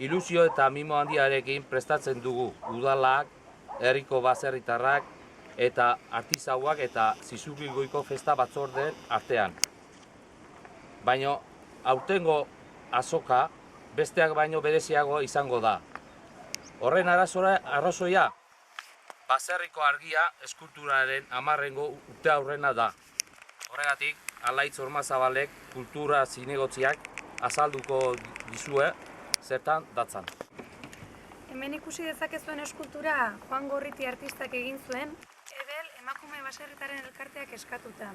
Ilusio eta mimo handiarekin prestatzen dugu udalak, herriko baserritarrak eta artisauak eta Zizurkilgoiko festa batzordeen artean. Baina aurtengo azoka besteak baino bereziago izango da. Horren arrazoia, baserriko argia eskulturaren 10. urteurrena da. Horregatik, Alaitz Ormazabalek kultura zinegotziak azalduko dizue zertan datzan. Hemen ikusi dezakezuen eskultura Juan Gorriti artistak egin zuen, Ebel emakume baserritaren elkarteak eskatuta.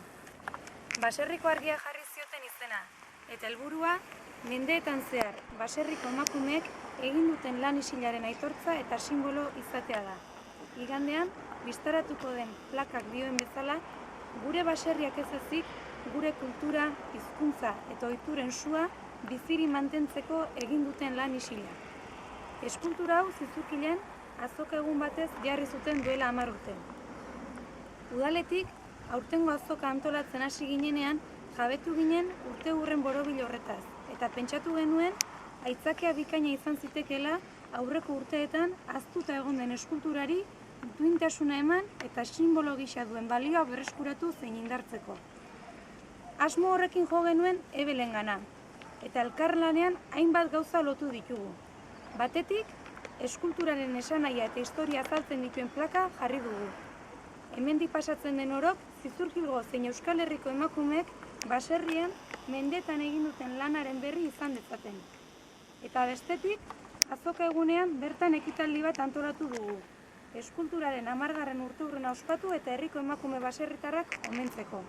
Baserriko argia jarri zioten izena, eta helburua mendeetan zehar baserriko emakumeek egin duten lan isilaren aitortza eta simbolo izatea da. Igandean, bistaratuko den plakak dioen bezala, gure baserriak ez ezik, gure kultura, hizkuntza eta ohituren sua biziri mantentzeko egin duten lan isila. Eskultura hau Zizurkilen azoka egun batez jarri zuten duela 10 urte. Udaletik, aurtengo azoka antolatzen hasi ginenean, jabetu ginen urte borobil horretaz, eta pentsatu genuen aitzakea bikaina izan zitekeela aurreko urteetan ahaztuta egon den eskulturari duintasuna eman eta simbolo gisa duen balioa berreskuratu zein indartzeko. Asmo horrekin jo genuen Ebelengana, eta elkarlanean hainbat gauza lotu ditugu. Batetik, eskulturaren esanahia eta historia azaltzen dituen plaka jarri dugu. Hemendik pasatzen den orok, Zizurkilgo zein Euskal Herriko emakumeek baserrien mendeetan egin duten lanaren berri izan dezaten. Eta bestetik, azoka egunean bertan ekitaldi bat antolatu dugu. Eskulturaren 10. urteurrena ospatu eta herriko emakume baserritarrak omentzeko.